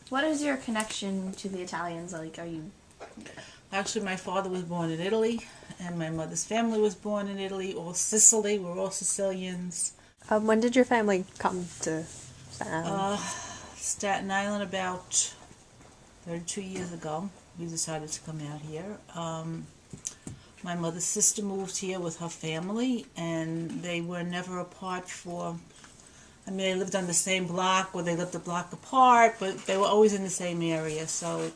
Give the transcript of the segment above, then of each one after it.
What is your connection to the Italians like? Are you... Actually, my father was born in Italy, and my mother's family was born in Italy, all Sicily. We're all Sicilians. When did your family come to Staten Island? Staten Island about 32 years ago. We decided to come out here. My mother's sister moved here with her family, and they were never apart for... I mean, they lived on the same block, or they lived a block apart, but they were always in the same area. So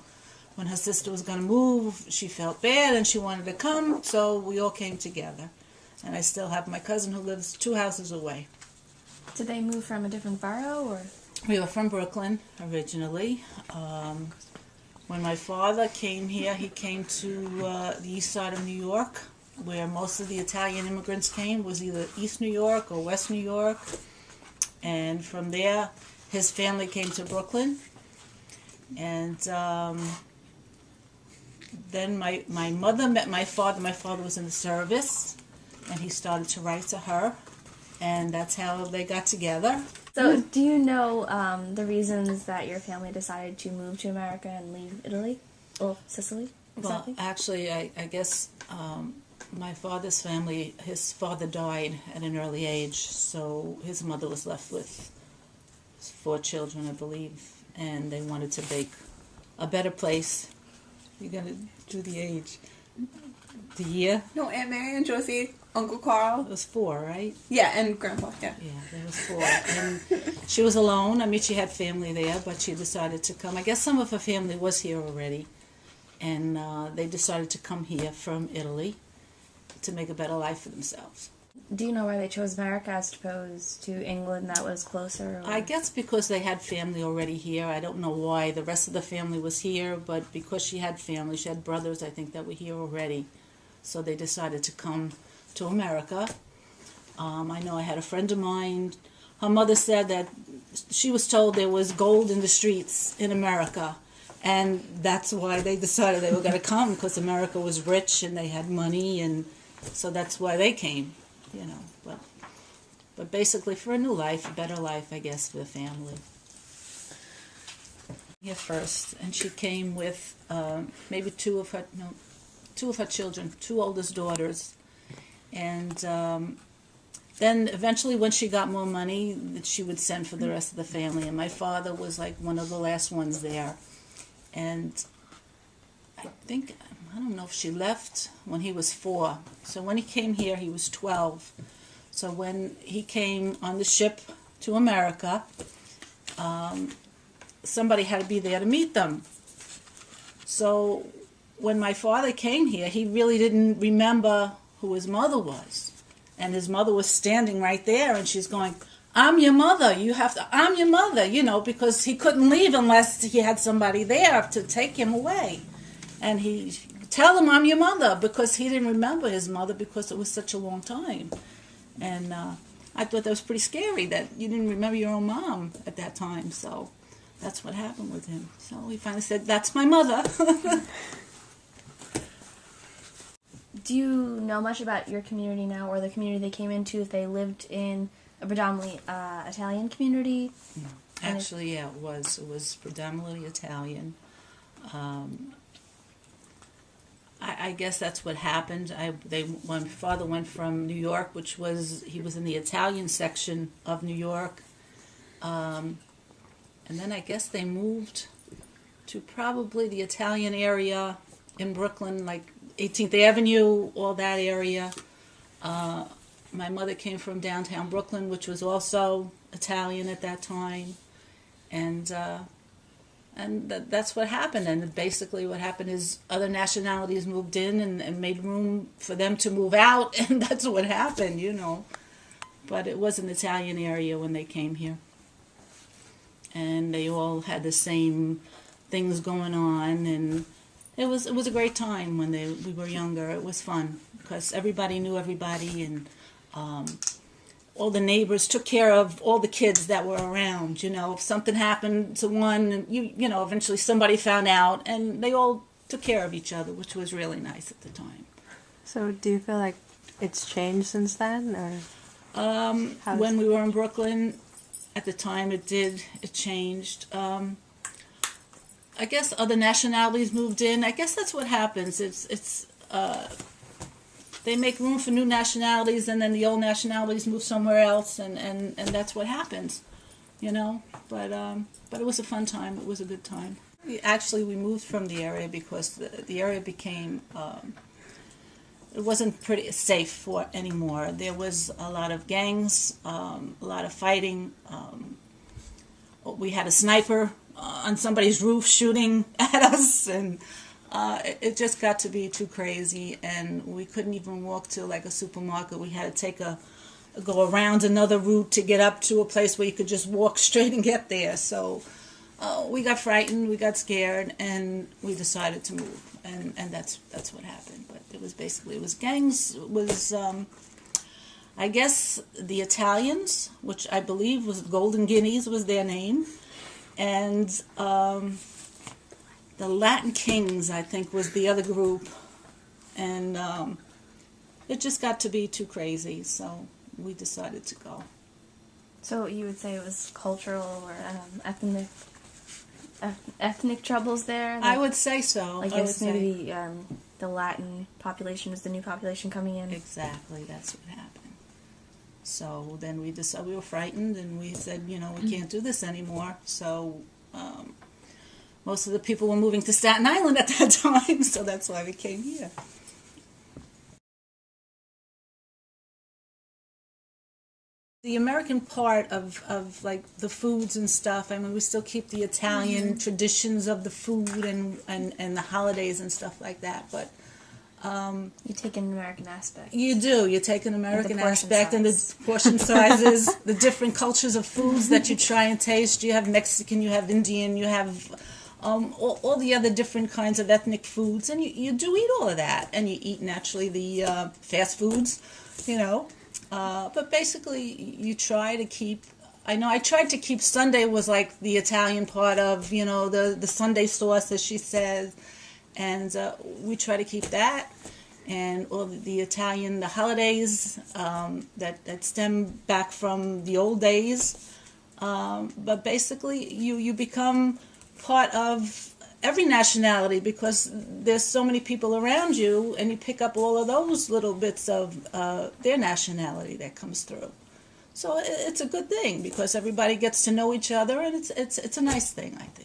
when her sister was going to move, she felt bad, and she wanted to come, so we all came together. And I still have my cousin who lives 2 houses away. Did they move from a different borough, or...? We were from Brooklyn originally. When my father came here, he came to the east side of New York, where most of the Italian immigrants came. It was either East New York or West New York. And from there, his family came to Brooklyn. And then my mother met my father. My father was in the service, and he started to write to her. And that's how they got together. So, do you know the reasons that your family decided to move to America and leave Italy? Or Sicily, exactly? Well, actually, I guess my father's family, his father died at an early age, so his mother was left with 4 children, I believe, and they wanted to make a better place. You're going to do the age. The year? No, Aunt Mary and Josie, Uncle Carl. It was 4, right? Yeah, and Grandpa, yeah. Yeah, there was 4. And she was alone. I mean, she had family there, but she decided to come. I guess some of her family was here already, and they decided to come here from Italy to make a better life for themselves. Do you know why they chose America as opposed to England that was closer? Or? I guess because they had family already here. I don't know why. The rest of the family was here, but because she had family, she had brothers, I think, that were here already. So they decided to come to America. I know I had a friend of mine. Her mother said that she was told there was gold in the streets in America. And that's why they decided they were going to come, because America was rich and they had money. And so that's why they came, you know. But basically for a new life, a better life, I guess, for the family. Here first. And she came with maybe two of her children, 2 oldest daughters. And then eventually when she got more money, she would send for the rest of the family. And my father was like one of the last ones there. And I don't know if she left when he was 4. So when he came here, he was 12. So when he came on the ship to America, somebody had to be there to meet them. So when my father came here, he really didn't remember who his mother was. And his mother was standing right there, and she's going, "I'm your mother, I'm your mother," you know, because he couldn't leave unless he had somebody there to take him away. And he, "Tell him I'm your mother," because he didn't remember his mother because it was such a long time. And I thought that was pretty scary, that you didn't remember your own mom at that time. So that's what happened with him. So he finally said, "That's my mother." Do you know much about your community now, or the community they came into, if they lived in a predominantly Italian community? Actually, yeah, it was. It was predominantly Italian. I guess that's what happened. My father went from New York, he was in the Italian section of New York, and then I guess they moved to probably the Italian area in Brooklyn, like 18th Avenue, all that area. My mother came from downtown Brooklyn, which was also Italian at that time, and that's what happened. And basically what happened is other nationalities moved in and made room for them to move out, and that's what happened, you know. But it was an Italian area when they came here. And they all had the same things going on, and it was a great time when we were younger. It was fun because everybody knew everybody, and all the neighbors took care of all the kids that were around. You know, if something happened to one, you know, eventually somebody found out, and they all took care of each other, which was really nice at the time. So do you feel like it's changed since then, or when we were in Brooklyn, at the time it changed. I guess other nationalities moved in. I guess that's what happens. They make room for new nationalities, and then the old nationalities move somewhere else, and that's what happens, you know. But it was a fun time. It was a good time. We moved from the area because the area became it wasn't pretty safe for anymore. There was a lot of gangs, a lot of fighting. We had a sniper on somebody's roof shooting at us, and it just got to be too crazy, and we couldn't even walk to like a supermarket. We had to go around another route to get up to a place where you could just walk straight and get there. So we got frightened, we got scared, and we decided to move, and that's what happened. But it was gangs. It was I guess the Italians, which I believe was Golden Guineas was their name, and the Latin Kings, I think, was the other group, and it just got to be too crazy, so we decided to go. So you would say it was cultural or ethnic troubles there? I would say so. I guess maybe the Latin population is the new population coming in. Exactly, that's what happened. So then we decided, we were frightened, and we said, we can't do this anymore. So most of the people were moving to Staten Island at that time, so that's why we came here. The American part of like the foods and stuff, I mean, we still keep the Italian traditions of the food and the holidays and stuff like that, but you take an American aspect. You do. You take an American aspect size. and the portion sizes, the different cultures of foods that you try and taste. You have Mexican, you have Indian, you have all the other different kinds of ethnic foods, and you do eat all of that, and you eat naturally the fast foods, but basically you try to keep. I know I tried to keep Sunday was like the Italian part of the Sunday sauce, as she says, and we try to keep that, and all the Italian, the holidays that stem back from the old days, but basically you become part of every nationality because there's so many people around you, and you pick up all of those little bits of their nationality that comes through. So it's a good thing because everybody gets to know each other, and it's a nice thing, I think.